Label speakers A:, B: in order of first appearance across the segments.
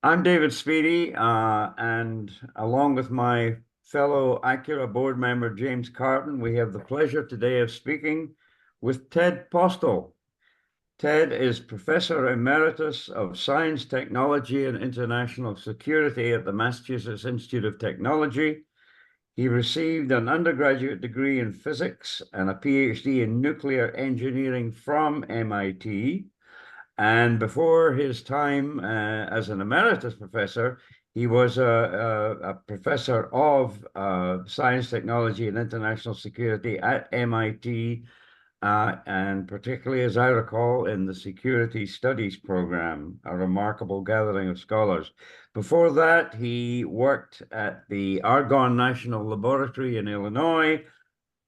A: I'm David Speedie, and along with my fellow ACURA board member James Carden, we have the pleasure today of speaking with Ted Postol. Ted is Professor Emeritus of Science, Technology, and International Security at the Massachusetts Institute of Technology. He received an undergraduate degree in physics and a PhD in nuclear engineering from MIT. And before his time as an emeritus professor, he was a professor of science, technology, and international security at MIT, and particularly, as I recall, in the Security Studies program, a remarkable gathering of scholars. Before that, he worked at the Argonne National Laboratory in Illinois,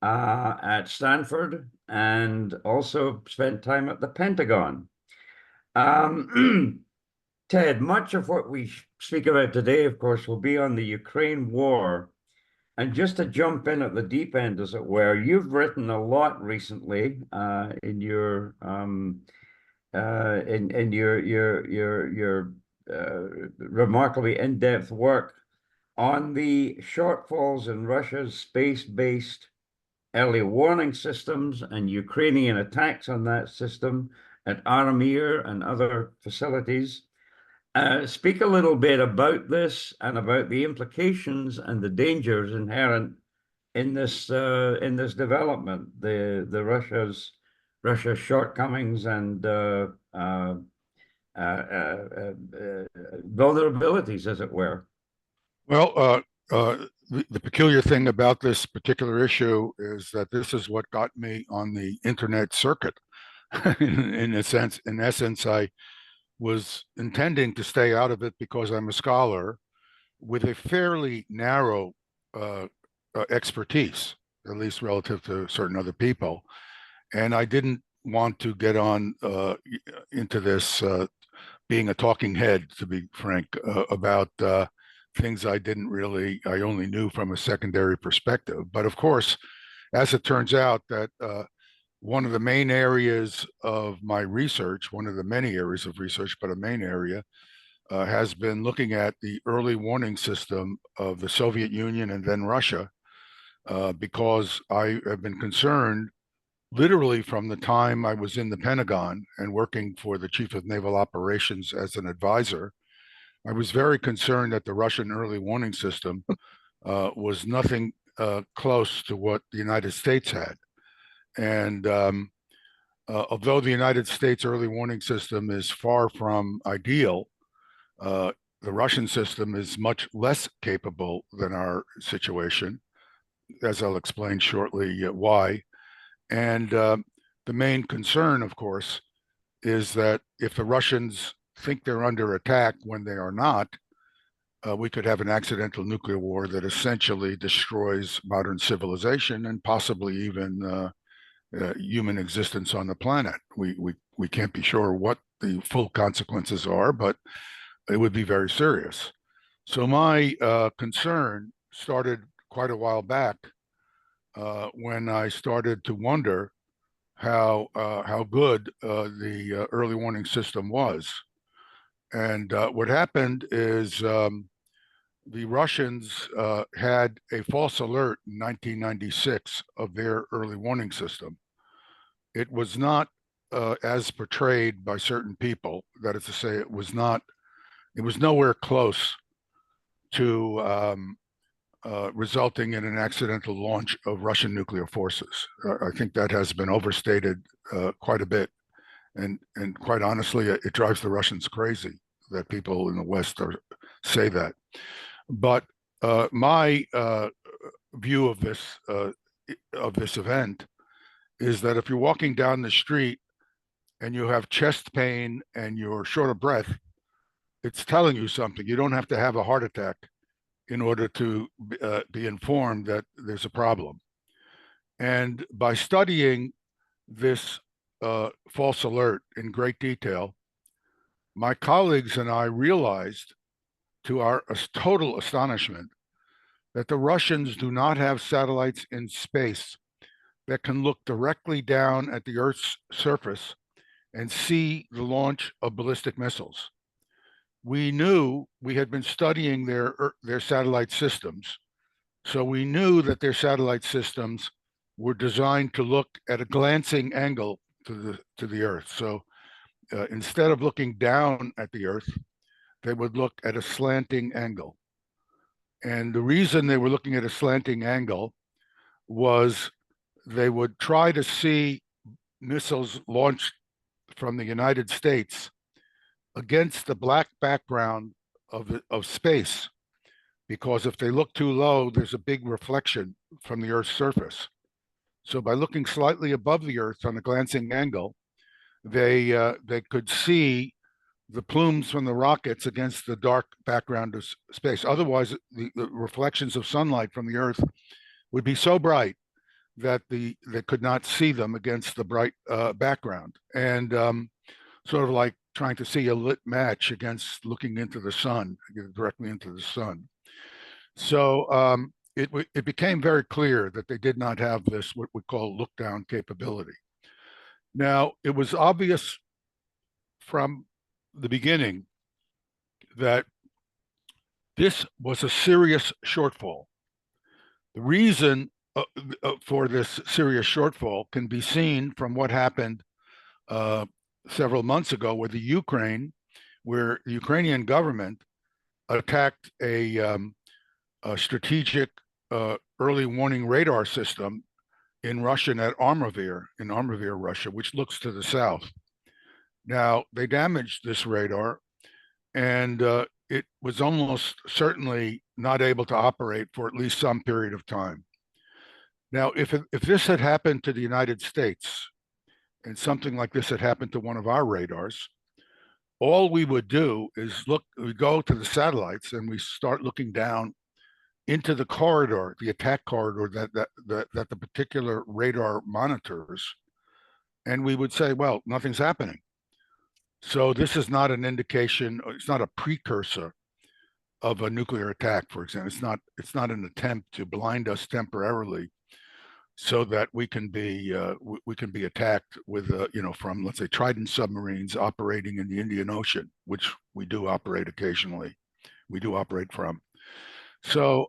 A: at Stanford, and also spent time at the Pentagon. Um, Ted, much of what we speak about today, of course, will be on the Ukraine war. And just to jump in at the deep end, as it were, you've written a lot recently in your remarkably in-depth work on the shortfalls in Russia's space-based early warning systems and Ukrainian attacks on that system at Armir and other facilities. Speak a little bit about this and about the implications and the dangers inherent in this development, the Russia's shortcomings and vulnerabilities, as it were.
B: Well, the peculiar thing about this particular issue is that this is what got me on the internet circuit. In a sense, in essence, I was intending to stay out of it because I'm a scholar with a fairly narrow uh, expertise, at least relative to certain other people. And I didn't want to get on into this being a talking head, to be frank, about things I only knew from a secondary perspective. But of course, as it turns out, that one of the main areas of my research, one of the many areas of research, but a main area, has been looking at the early warning system of the Soviet Union and then Russia, because I have been concerned literally from the time I was in the Pentagon and working for the Chief of Naval Operations as an advisor. I was very concerned that the Russian early warning system was nothing close to what the United States had. And although the United States early warning system is far from ideal, the Russian system is much less capable than our situation, as I'll explain shortly why. And the main concern, of course, is that if the Russians think they're under attack when they are not, we could have an accidental nuclear war that essentially destroys modern civilization and possibly even human existence on the planet. We can't be sure what the full consequences are, but it would be very serious. So my concern started quite a while back when I started to wonder how good the early warning system was. And what happened is the Russians had a false alert in 1996 of their early warning system. It was not as portrayed by certain people. That is to say, it was not. It was nowhere close to resulting in an accidental launch of Russian nuclear forces. I think that has been overstated quite a bit, and quite honestly, it drives the Russians crazy that people in the West say that. But my view of this event is that if you're walking down the street and you have chest pain and you're short of breath, it's telling you something. You don't have to have a heart attack in order to be informed that there's a problem. And by studying this false alert in great detail, my colleagues and I realized, to our total astonishment, that the Russians do not have satellites in space that can look directly down at the Earth's surface and see the launch of ballistic missiles. we knew we had been studying their satellite systems. So we knew that their satellite systems were designed to look at a glancing angle to the Earth. So instead of looking down at the Earth, they would look at a slanting angle. And the reason they were looking at a slanting angle was they would try to see missiles launched from the United States against the black background of space, because if they look too low, there's a big reflection from the Earth's surface. So by looking slightly above the Earth on a glancing angle, they could see the plumes from the rockets against the dark background of space. Otherwise, the reflections of sunlight from the Earth would be so bright that they could not see them against the bright background. And sort of like trying to see a lit match against looking into the sun, directly into the sun. So it became very clear that they did not have this, what we call look down capability. Now, it was obvious from the beginning that this was a serious shortfall. The reason for this serious shortfall can be seen from what happened several months ago with the Ukraine, where the Ukrainian government attacked a strategic early warning radar system in Russian at Armavir, in Armavir, Russia, which looks to the south. Now, they damaged this radar, and it was almost certainly not able to operate for at least some period of time. Now, if this had happened to the United States, and something like this had happened to one of our radars, all we would do is we go to the satellites and we start looking down into the corridor, the attack corridor that the particular radar monitors, and we would say, well, nothing's happening. So this is not an indication, it's not a precursor of a nuclear attack, for example. It's not an attempt to blind us temporarily so that we can be attacked with from, let's say, Trident submarines operating in the Indian Ocean, which we do operate occasionally. We do operate from. So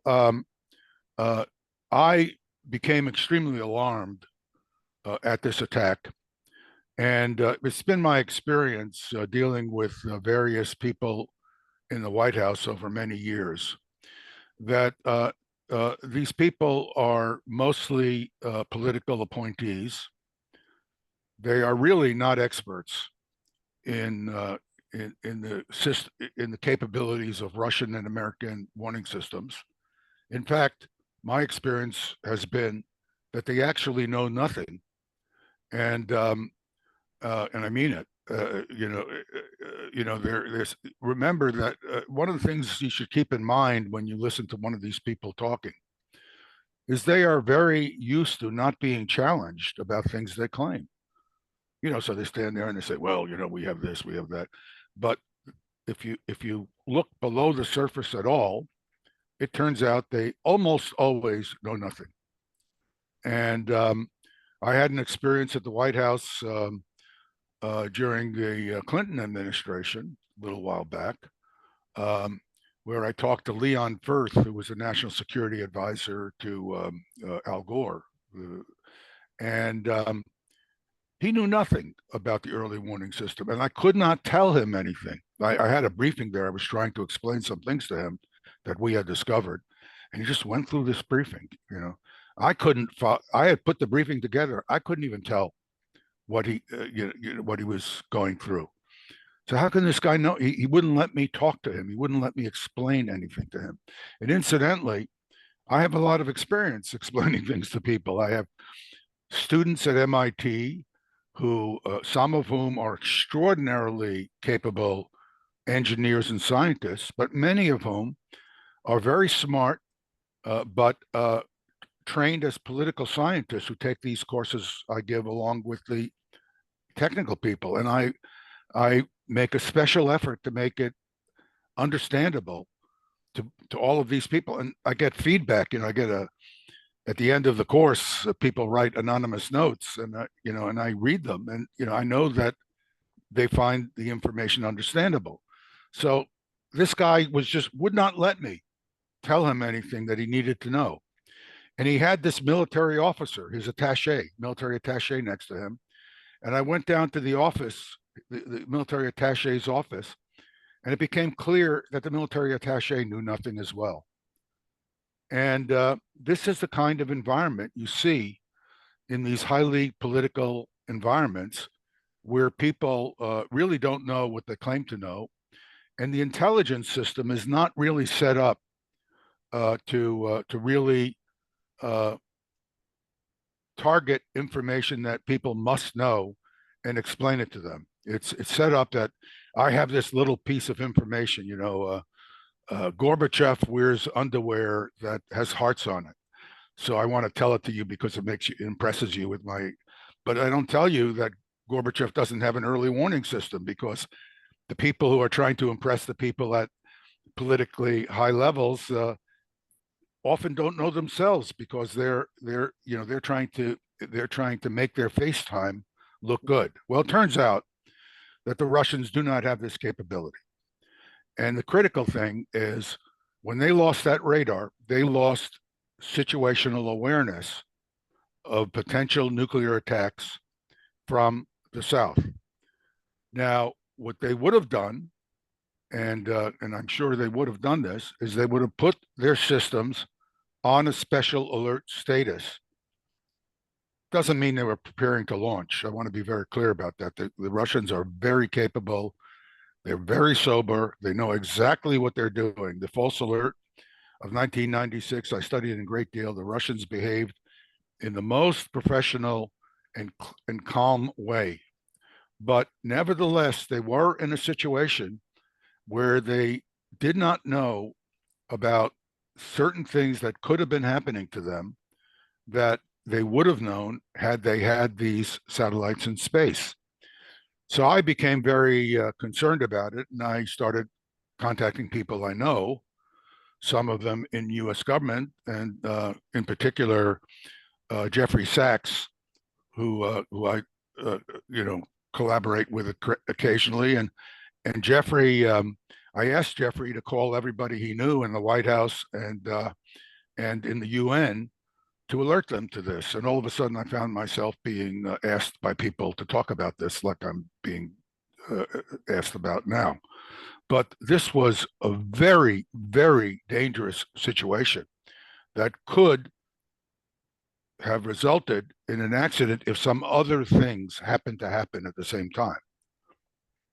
B: I became extremely alarmed at this attack. And it's been my experience dealing with various people in the White House over many years that these people are mostly political appointees. They are really not experts in the capabilities of Russian and American warning systems. In fact, my experience has been that they actually know nothing, and I mean it. There's remember that one of the things you should keep in mind when you listen to one of these people talking is they are very used to not being challenged about things they claim. So they stand there and they say, well, we have this, we have that. But if you look below the surface at all, it turns out they almost always know nothing. And I had an experience at the White House during the Clinton administration a little while back, where I talked to Leon Firth, who was a national security advisor to Al Gore. And he knew nothing about the early warning system, and I could not tell him anything. I had a briefing there. I was trying to explain some things to him that we had discovered, and he just went through this briefing. I had put the briefing together. I couldn't even tell what he was going through. So how can this guy know? He wouldn't let me talk to him. He wouldn't let me explain anything to him. And incidentally, I have a lot of experience explaining things to people. I have students at MIT who, some of whom are extraordinarily capable engineers and scientists, but many of whom are very smart, but trained as political scientists who take these courses I give along with the technical people. And I make a special effort to make it understandable to all of these people. And I get feedback, I get at the end of the course, people write anonymous notes, and and I read them, and I know that they find the information understandable. So this guy would not let me tell him anything that he needed to know. And he had this military officer, his military attache next to him. And I went down to the office, the military attache's office, and it became clear that the military attache knew nothing as well. And this is the kind of environment you see in these highly political environments where people really don't know what they claim to know. And the intelligence system is not really set up to really target information that people must know and explain it to them. It's set up that I have this little piece of information, Gorbachev wears underwear that has hearts on it. So I want to tell it to you because it impresses you with but I don't tell you that Gorbachev doesn't have an early warning system, because the people who are trying to impress the people at politically high levels often don't know themselves, because they're trying to make their FaceTime look good. Well, it turns out that the Russians do not have this capability. And the critical thing is, when they lost that radar, they lost situational awareness of potential nuclear attacks from the south. Now, what they would have done, and I'm sure they would have done this, is they would have put their systems on a special alert status. Doesn't mean they were preparing to launch. I want to be very clear about that. The Russians are very capable. They're very sober. They know exactly what they're doing. The false alert of 1996, I studied in great deal. The Russians behaved in the most professional and calm way. But nevertheless, they were in a situation where they did not know about certain things that could have been happening to them that they would have known had they had these satellites in space. So I became very concerned about it, and I started contacting people I know, some of them in U.S. government, and in particular, Jeffrey Sachs, who I collaborate with occasionally, and Jeffrey. I asked Jeffrey to call everybody he knew in the White House and in the UN to alert them to this. And all of a sudden, I found myself being asked by people to talk about this, like I'm being asked about now. But this was a very, very dangerous situation that could have resulted in an accident if some other things happened to happen at the same time.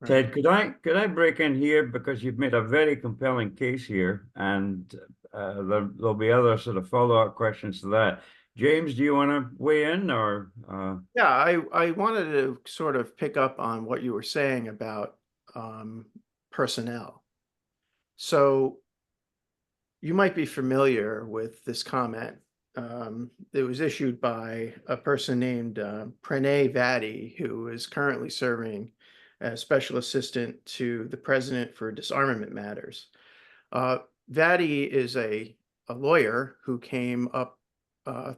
A: Ted, could I break in here, because you've made a very compelling case here, and there'll be other sort of follow-up questions to that. James, do you want to weigh in, or?
C: Yeah, I wanted to sort of pick up on what you were saying about personnel. So you might be familiar with this comment. It was issued by a person named Pranay Vadi, who is currently serving as special assistant to the president for disarmament matters. Vadi is a lawyer who came up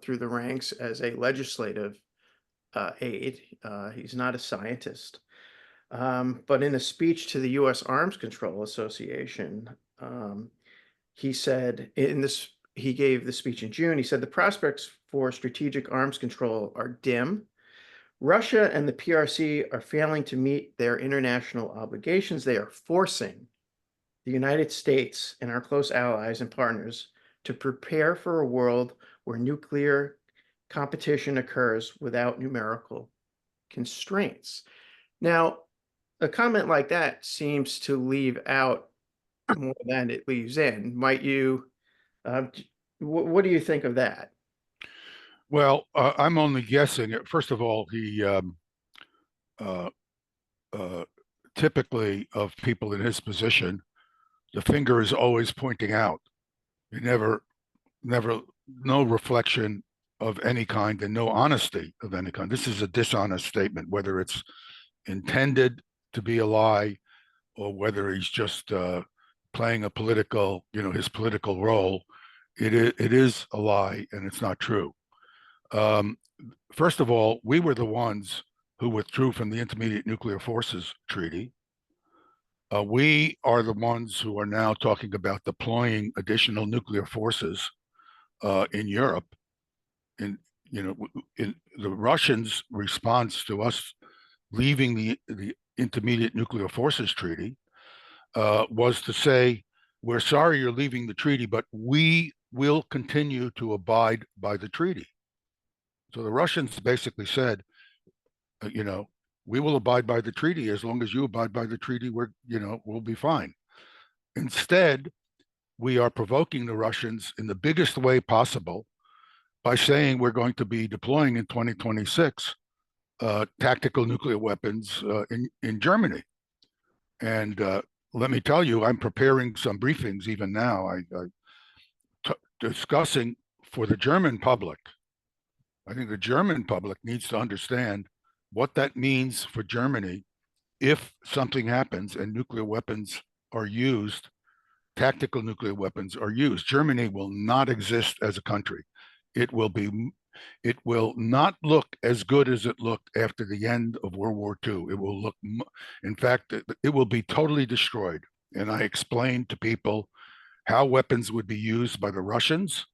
C: through the ranks as a legislative aide. He's not a scientist. But in a speech to the U.S. Arms Control Association, he said, he gave the speech in June, he said, the prospects for strategic arms control are dim. Russia and the PRC are failing to meet their international obligations. They are forcing the United States and our close allies and partners to prepare for a world where nuclear competition occurs without numerical constraints. Now, a comment like that seems to leave out more than it leaves in. Might you, what do you think of that?
B: Well, I'm only guessing. First of all, he typically, of people in his position, the finger is always pointing out. He never, no reflection of any kind, and no honesty of any kind. This is a dishonest statement, whether it's intended to be a lie or whether he's just playing a political, his political role. It is a lie, and it's not true. First of all, we were the ones who withdrew from the Intermediate Nuclear Forces Treaty. We are the ones who are now talking about deploying additional nuclear forces in Europe. In in the Russians' response to us leaving the Intermediate Nuclear Forces Treaty was to say, "We're sorry you're leaving the treaty, but we will continue to abide by the treaty." So the Russians basically said, we will abide by the treaty as long as you abide by the treaty. We'll be fine. Instead, we are provoking the Russians in the biggest way possible by saying we're going to be deploying in 2026 tactical nuclear weapons in Germany. And let me tell you, I'm preparing some briefings even now. Discussing for the German public. I think the German public needs to understand what that means for Germany if something happens and nuclear weapons are used, tactical nuclear weapons are used. Germany will not exist as a country. It will not look as good as it looked after the end of World War II. It will look, in fact, it will be totally destroyed. And I explained to people how weapons would be used by the Russians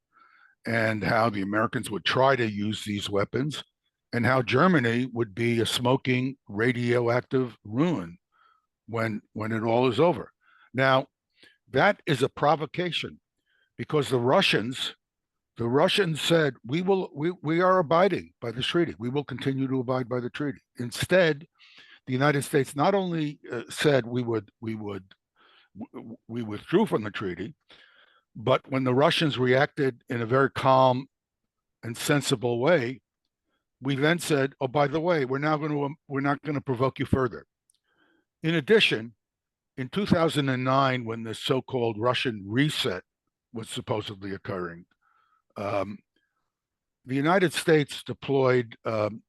B: and how the Americans would try to use these weapons and how Germany would be a smoking radioactive ruin when it all is over. Now, that is a provocation because the Russians said, we are abiding by the treaty. We will continue to abide by the treaty. Instead, the United States not only said we withdrew from the treaty, but when the Russians reacted in a very calm and sensible way, we then said, "Oh, by the way, we're not going to provoke you further." In addition, in 2009, when the so-called Russian reset was supposedly occurring, the United States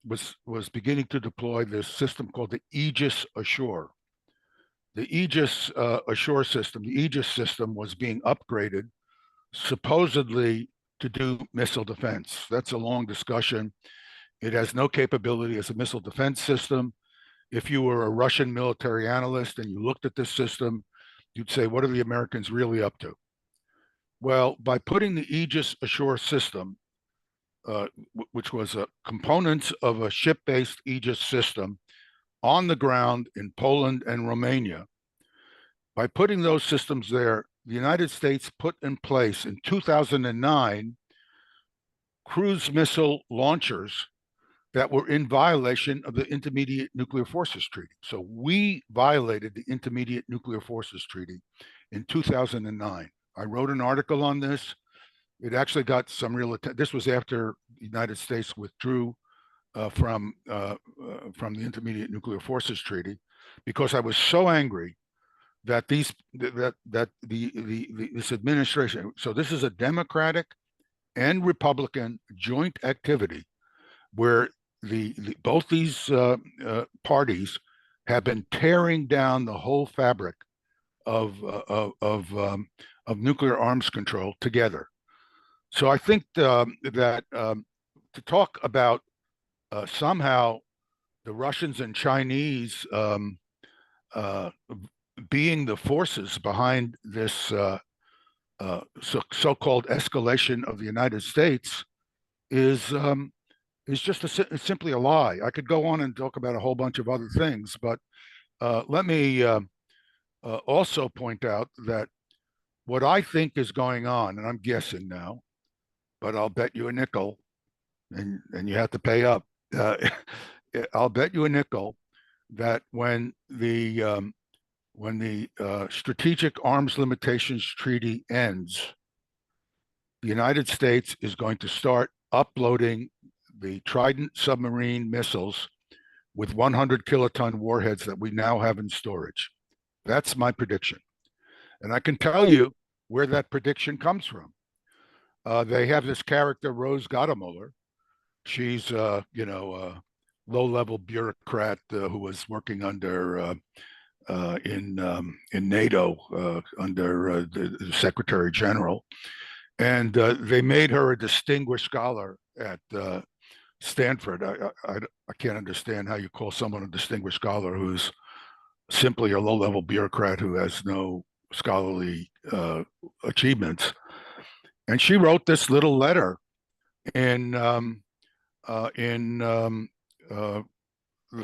B: was beginning to deploy this system called the Aegis Ashore. The Aegis Ashore system, the Aegis system, was being upgraded supposedly to do missile defense. That's a long discussion. It has no capability as a missile defense system. If you were a Russian military analyst and you looked at this system, you'd say, what are the Americans really up to? Well, by putting the Aegis Ashore system, which was a components of a ship-based Aegis system on the ground in Poland and Romania, by putting those systems there, the United States put in place in 2009 cruise missile launchers that were in violation of the Intermediate Nuclear Forces Treaty. So we violated the Intermediate Nuclear Forces Treaty in 2009. I wrote an article on this. It actually got some real attention. This was after the United States withdrew from the Intermediate Nuclear Forces Treaty, because I was so angry that this administration. So this is a Democratic and Republican joint activity where both these parties have been tearing down the whole fabric of nuclear arms control together. So I think that to talk about somehow the Russians and Chinese being the forces behind this so-called escalation of the United States is just simply a lie. I could go on and talk about a whole bunch of other things, but let me also point out that what I think is going on, and I'm guessing now, but I'll bet you a nickel, and you have to pay up. I'll bet you a nickel that when the Strategic Arms Limitations Treaty ends, the United States is going to start uploading the Trident submarine missiles with 100 kiloton warheads that we now have in storage. That's my prediction. And I can tell you where that prediction comes from. They have this character, Rose Gottemoeller. She's, a low-level bureaucrat who was working under in NATO under the Secretary General, and they made her a distinguished scholar at Stanford. I can't understand how you call someone a distinguished scholar who's simply a low-level bureaucrat who has no scholarly achievements. And she wrote this little letter in the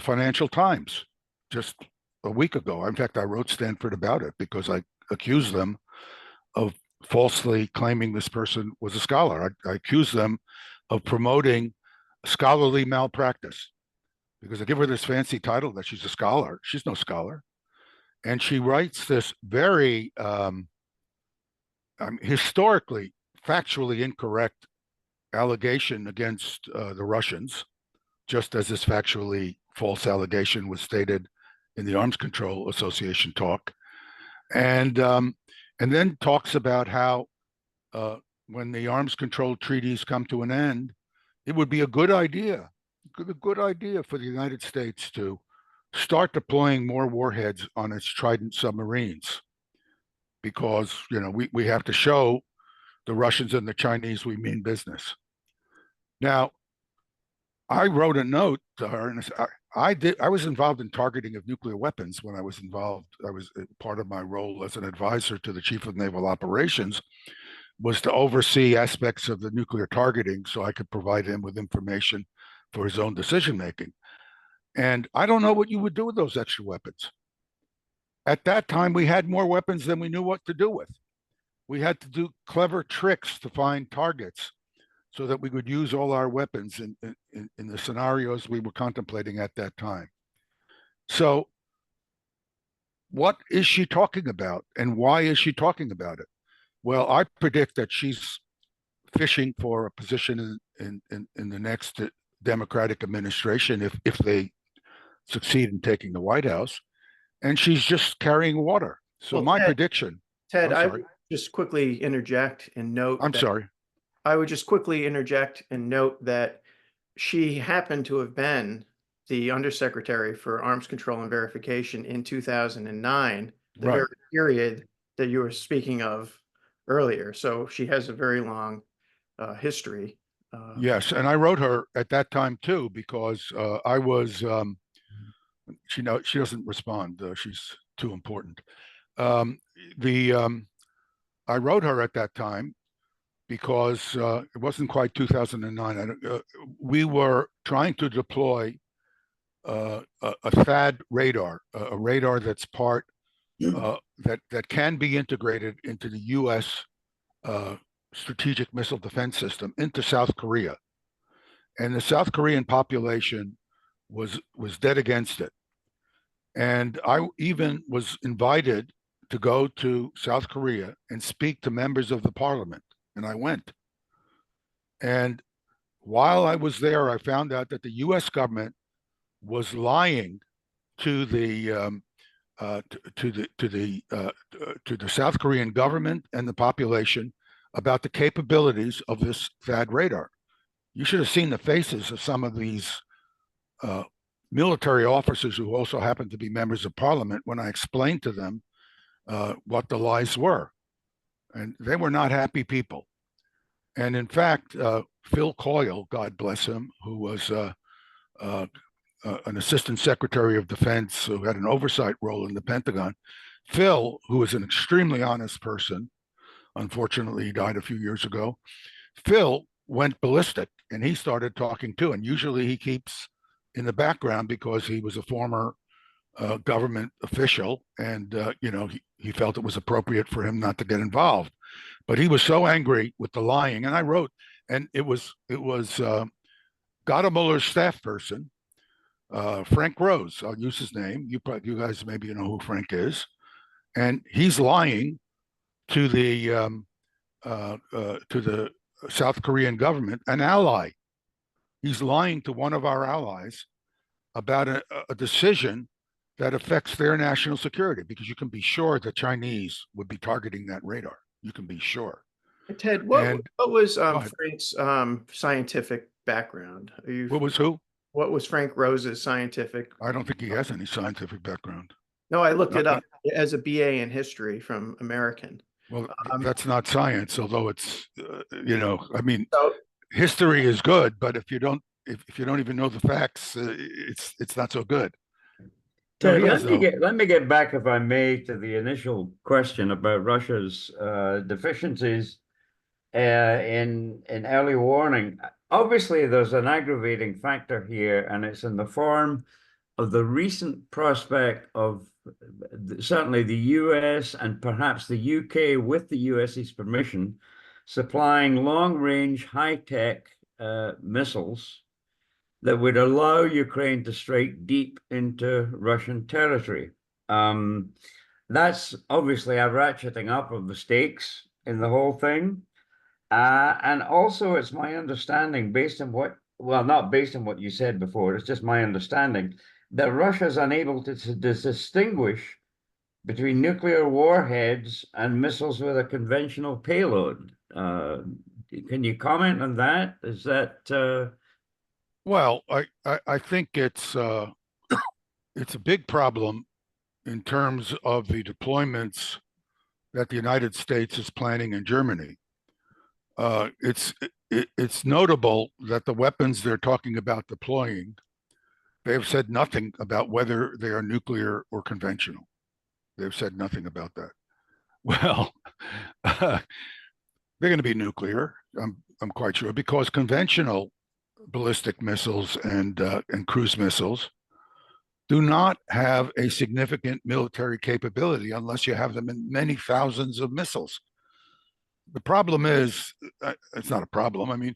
B: Financial Times just a week ago. In fact, I wrote Stanford about it because I accused them of falsely claiming this person was a scholar. I accused them of promoting scholarly malpractice because I give her this fancy title that she's a scholar. She's no scholar. And she writes this very historically, factually incorrect allegation against the Russians, just as this factually false allegation was stated in the Arms Control Association talk, and then talks about how when the arms control treaties come to an end, it would be a good idea for the United States to start deploying more warheads on its Trident submarines, because we have to show the Russians and the Chinese we mean business. Now, I wrote a note to her, and I was involved in targeting of nuclear weapons when I was involved. I was part of my role as an advisor to the Chief of Naval Operations was to oversee aspects of the nuclear targeting so I could provide him with information for his own decision making. And I don't know what you would do with those extra weapons. At that time, we had more weapons than we knew what to do with. We had to do clever tricks to find targets so that we could use all our weapons in the scenarios we were contemplating at that time. So what is she talking about, and why is she talking about it? Well, I predict that she's fishing for a position in the next Democratic administration if they succeed in taking the White House, and she's just carrying water. So my prediction.
C: Ted, I would just quickly interject and note. I would just quickly interject and note that she happened to have been the Undersecretary for Arms Control and Verification in 2009, the very period that you were speaking of earlier. So she has a very long history.
B: Yes, and I wrote her at that time too because I was. She doesn't respond. She's too important. I wrote her at that time because it wasn't quite 2009. We were trying to deploy a THAAD radar, a radar that's part that can be integrated into the U.S. Strategic Missile Defense System into South Korea, and the South Korean population was dead against it. And I even was invited to go to South Korea and speak to members of the parliament. And I went. And while I was there, I found out that the U.S. government was lying to the South Korean government and the population about the capabilities of this THAAD radar. You should have seen the faces of some of these military officers who also happened to be members of parliament when I explained to them what the lies were. And they were not happy people. And in fact, Phil Coyle, God bless him, who was an assistant secretary of defense who had an oversight role in the Pentagon, Phil, who was an extremely honest person, unfortunately he died a few years ago, Phil went ballistic and he started talking too. And usually he keeps in the background because he was a former government official, and he felt it was appropriate for him not to get involved. But he was so angry with the lying, and I wrote, and it was Gottemuller's staff person, Frank Rose. I'll use his name. You guys maybe know who Frank is, and he's lying to the South Korean government, an ally. He's lying to one of our allies about a decision that affects their national security, because you can be sure the Chinese would be targeting that radar. You can be sure.
C: Ted, what was Frank's scientific background?
B: What was who?
C: What was Frank Rose's scientific?
B: I don't think he has any scientific background.
C: No, I looked it up as a BA in history from American.
B: Well, that's not science, although it's history is good, but if you don't even know the facts, it's not so good. No,
A: Ted,
B: he has no.
A: let me get back, if I may, to the initial question about Russia's deficiencies in early warning. Obviously, there's an aggravating factor here, and it's in the form of the recent prospect of certainly the US and perhaps the UK, with the US's permission, supplying long-range high-tech missiles that would allow Ukraine to strike deep into Russian territory. That's obviously a ratcheting up of the stakes in the whole thing. And also, it's my understanding, based on what, well, not based on what you said before, it's just my understanding, that Russia is unable to distinguish between nuclear warheads and missiles with a conventional payload. Can you comment on that? Is that
B: Well, I think it's a big problem in terms of the deployments that the United States is planning in Germany. It's notable that the weapons they're talking about deploying, they have said nothing about whether they are nuclear or conventional. They've said nothing about that. Well, they're going to be nuclear. I'm quite sure, because conventional ballistic missiles and cruise missiles do not have a significant military capability unless you have them in many thousands of missiles. The problem is, it's not a problem. I mean,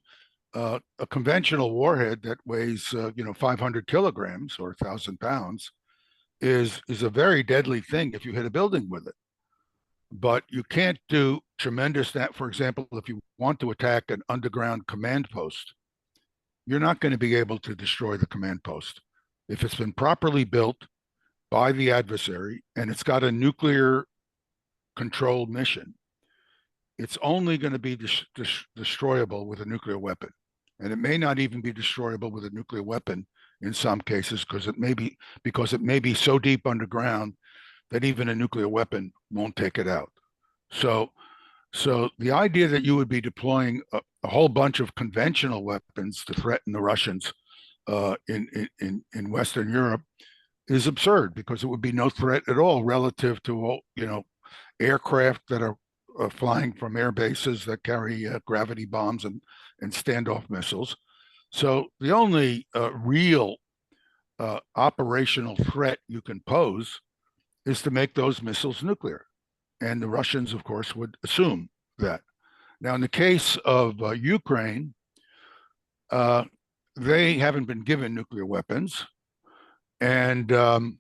B: a conventional warhead that weighs 500 kilograms or 1,000 pounds is a very deadly thing if you hit a building with it. But you can't do tremendous that. For example, if you want to attack an underground command post, you're not going to be able to destroy the command post. If it's been properly built by the adversary and it's got a nuclear controlled mission, it's only going to be destroyable with a nuclear weapon. And it may not even be destroyable with a nuclear weapon in some cases, because it may be so deep underground that even a nuclear weapon won't take it out. So the idea that you would be deploying a whole bunch of conventional weapons to threaten the Russians in Western Europe is absurd, because it would be no threat at all relative to aircraft that are flying from air bases that carry gravity bombs and standoff missiles. So the only real operational threat you can pose is to make those missiles nuclear. And the Russians, of course, would assume that. Now, in the case of Ukraine, they haven't been given nuclear weapons. And of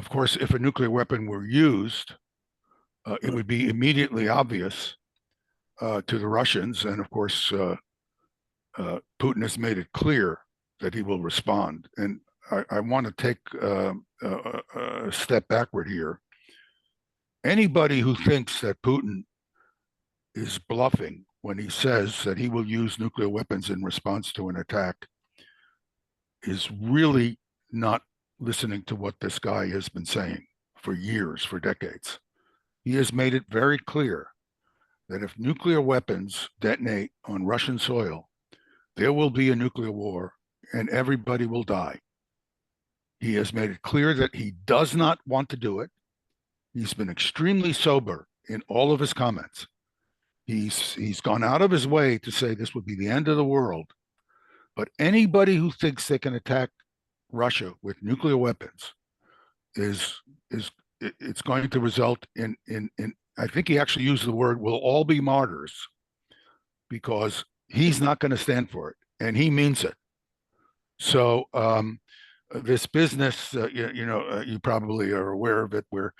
B: course, if a nuclear weapon were used, it would be immediately obvious to the Russians. And of course, Putin has made it clear that he will respond. And I want to take a step backward here. Anybody who thinks that Putin is bluffing when he says that he will use nuclear weapons in response to an attack is really not listening to what this guy has been saying for years, for decades. He has made it very clear that if nuclear weapons detonate on Russian soil, there will be a nuclear war and everybody will die. He has made it clear that he does not want to do it. He's been extremely sober in all of his comments. He's gone out of his way to say this would be the end of the world. But anybody who thinks they can attack Russia with nuclear weapons it's going to result in I think he actually used the word, "will all be martyrs," because he's not going to stand for it, and he means it. So this business, you probably are aware of it, where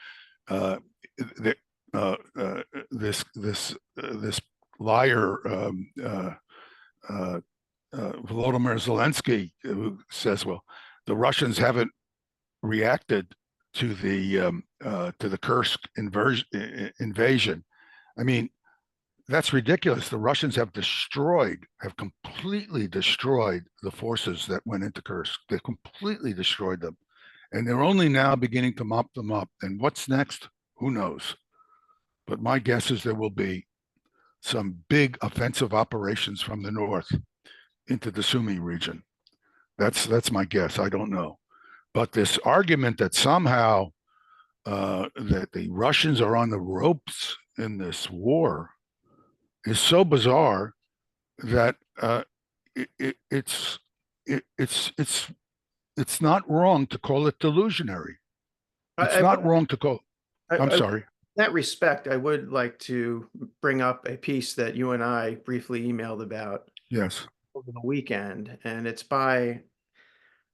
B: this liar Volodymyr Zelensky, who says, well, the Russians haven't reacted to the Kursk invasion. I mean, that's ridiculous. The Russians have completely destroyed the forces that went into Kursk. They completely destroyed them. And they're only now beginning to mop them up. And what's next? Who knows? But my guess is there will be some big offensive operations from the north into the Sumy region. That's my guess. I don't know. But this argument that somehow that the Russians are on the ropes in this war is so bizarre that it's not wrong to call it delusionary. It's not wrong to call. I'm sorry.
C: In that respect, I would like to bring up a piece that you and I briefly emailed about
B: Yes.
C: over the weekend, and it's by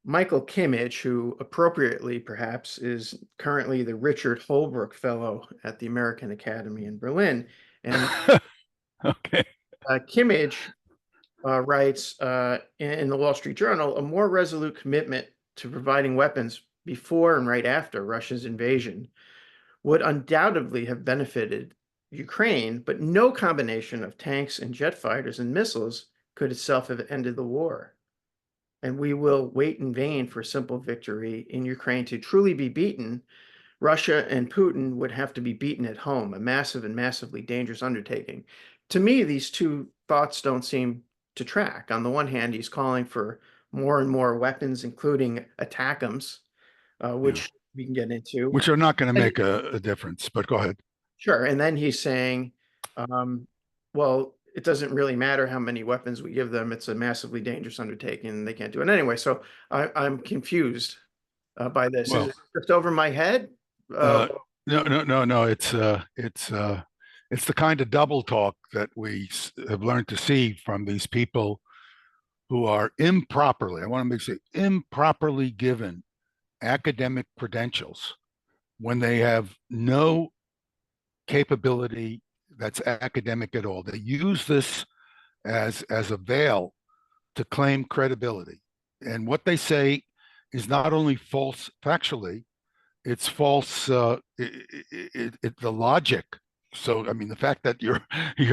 C: Michael Kimage, who appropriately perhaps is currently the Richard Holbrooke Fellow at the American Academy in Berlin. And
B: Okay.
C: Kimage writes in the Wall Street Journal, a more resolute commitment to providing weapons before and right after Russia's invasion would undoubtedly have benefited Ukraine, but no combination of tanks and jet fighters and missiles could itself have ended the war. And we will wait in vain for simple victory in Ukraine. To truly be beaten, Russia and Putin would have to be beaten at home, a massive and massively dangerous undertaking. To me, these two thoughts don't seem to track. On the one hand, he's calling for more and more weapons, including ATACMS, which we can get into.
B: Which are not going to make a difference, but go ahead.
C: Sure. And then he's saying, well, it doesn't really matter how many weapons we give them. It's a massively dangerous undertaking and they can't do it anyway. So I'm confused by this.
B: Well,
C: is it just over my head?
B: No. It's the kind of double talk that we have learned to see from these people who are improperly, I want to make sure, improperly given academic credentials when they have no capability that's academic at all. They use this as a veil to claim credibility. And what they say is not only false factually, it's false, the logic. So, I mean, the fact that you're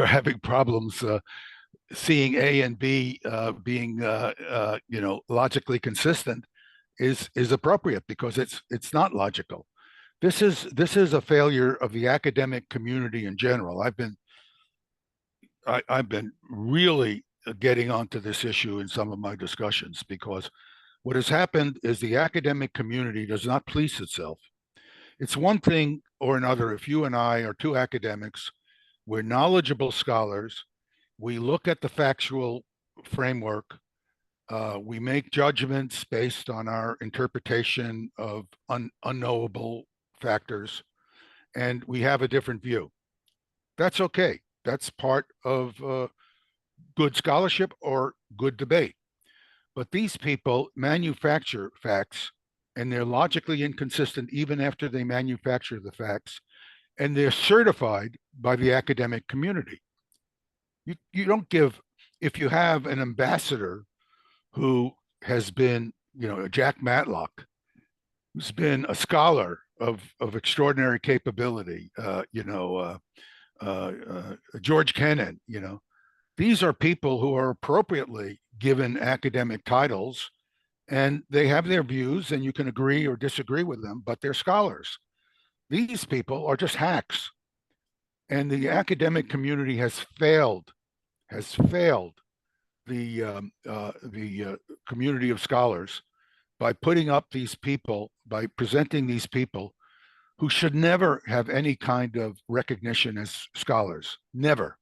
B: having problems seeing A and B being, logically consistent is appropriate because it's not logical. This is a failure of the academic community in general. I've been really getting onto this issue in some of my discussions because what has happened is the academic community does not police itself. It's one thing or another if you and I are two academics, we're knowledgeable scholars, we look at the factual framework, we make judgments based on our interpretation of unknowable factors, and we have a different view. That's okay. That's part of good scholarship or good debate. But these people manufacture facts, and they're logically inconsistent even after they manufacture the facts, and they're certified by the academic community. You don't give, if you have an ambassador who has been, Jack Matlock, who's been a scholar of extraordinary capability, George Kennan, these are people who are appropriately given academic titles, and they have their views, and you can agree or disagree with them, but they're scholars. These people are just hacks, and the academic community has failed the community of scholars by putting up these people, by presenting these people who should never have any kind of recognition as scholars, never.